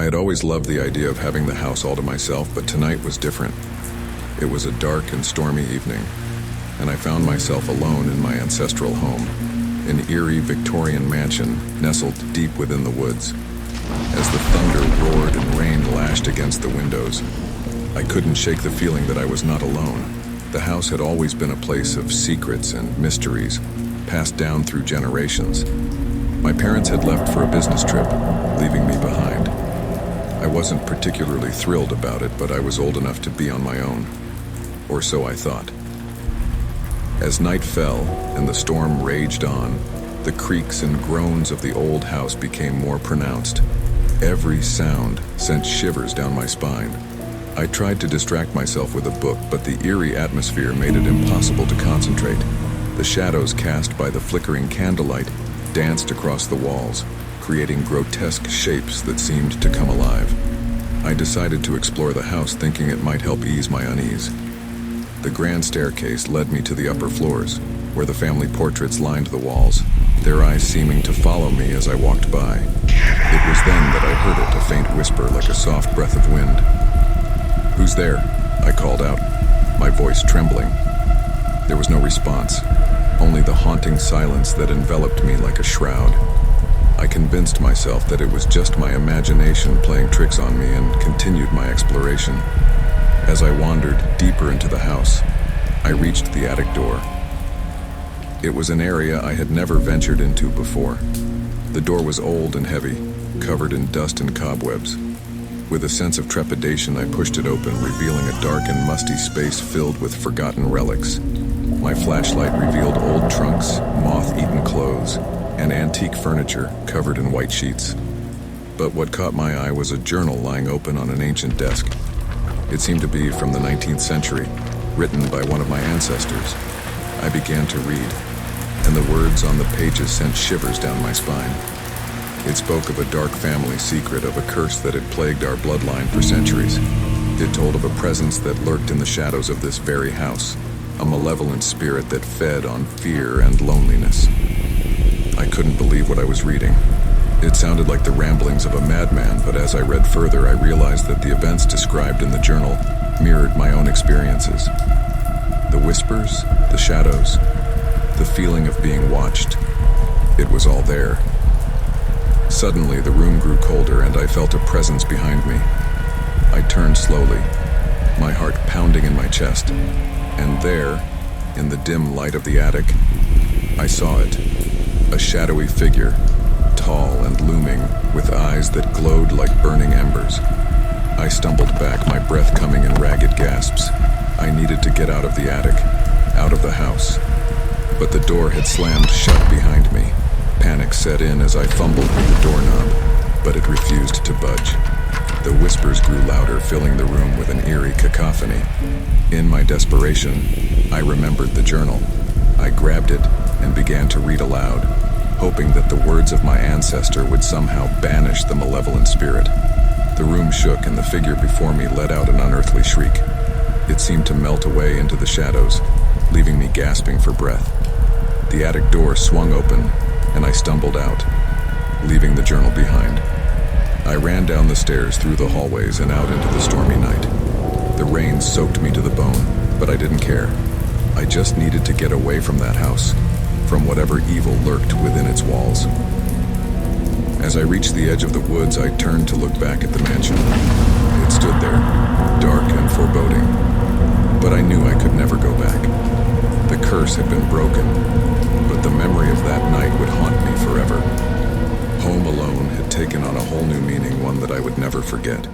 had always loved the idea of having the house all to myself, but tonight was different. It was a dark and stormy evening, and I found myself alone in my ancestral home, an eerie Victorian mansion nestled deep within the woods. As the thunder roared and rain lashed against the windows, I couldn't shake the feeling that I was not alone. The house had always been a place of secrets and mysteries, passed down through generations. My parents had left for a business trip, leaving me behind. I wasn't particularly thrilled about it, but I was old enough to be on my own. Or so I thought. As night fell and the storm raged on, the creaks and groans of the old house became more pronounced. Every sound sent shivers down my spine. I tried to distract myself with a book, but the eerie atmosphere made it impossible to concentrate. The shadows cast by the flickering candlelight danced across the walls, creating grotesque shapes that seemed to come alive. I decided to explore the house, thinking it might help ease my unease. The grand staircase led me to the upper floors, where the family portraits lined the walls, their eyes seeming to follow me as I walked by. It was then that I heard it, a faint whisper like a soft breath of wind. "Who's there?" I called out, my voice trembling. There was no response, only the haunting silence that enveloped me like a shroud. I convinced myself that it was just my imagination playing tricks on me and continued my exploration. As I wandered deeper into the house, I reached the attic door. It was an area I had never ventured into before. The door was old and heavy, covered in dust and cobwebs. With a sense of trepidation, I pushed it open, revealing a dark and musty space filled with forgotten relics. My flashlight revealed old trunks, moth-eaten clothes, and antique furniture covered in white sheets. But what caught my eye was a journal lying open on an ancient desk. It seemed to be from the 19th century, written by one of my ancestors. I began to read, and the words on the pages sent shivers down my spine. It spoke of a dark family secret, of a curse that had plagued our bloodline for centuries. It told of a presence that lurked in the shadows of this very house, a malevolent spirit that fed on fear and loneliness. I couldn't believe what I was reading. It sounded like the ramblings of a madman, but as I read further, I realized that the events described in the journal mirrored my own experiences. The whispers, the shadows, the feeling of being watched, it was all there. Suddenly, the room grew colder and I felt a presence behind me. I turned slowly, my heart pounding in my chest, and there, in the dim light of the attic, I saw it, a shadowy figure, tall and looming, with eyes that glowed like burning embers. I stumbled back, my breath coming in ragged gasps. I needed to get out of the attic, out of the house. But the door had slammed shut behind me. Panic set in as I fumbled with the doorknob, but it refused to budge. The whispers grew louder, filling the room with an eerie cacophony. In my desperation, I remembered the journal. I grabbed it and began to read aloud, hoping that the words of my ancestor would somehow banish the malevolent spirit. The room shook and the figure before me let out an unearthly shriek. It seemed to melt away into the shadows, leaving me gasping for breath. The attic door swung open, and I stumbled out, leaving the journal behind. I ran down the stairs, through the hallways, and out into the stormy night. The rain soaked me to the bone, but I didn't care. I just needed to get away from that house, from whatever evil lurked within its walls. As I reached the edge of the woods, I turned to look back at the mansion. It stood there, dark and foreboding, but I knew I could never go back. The curse had been broken, but the memory of that night would haunt me forever. Home alone had taken on a whole new meaning, one that I would never forget.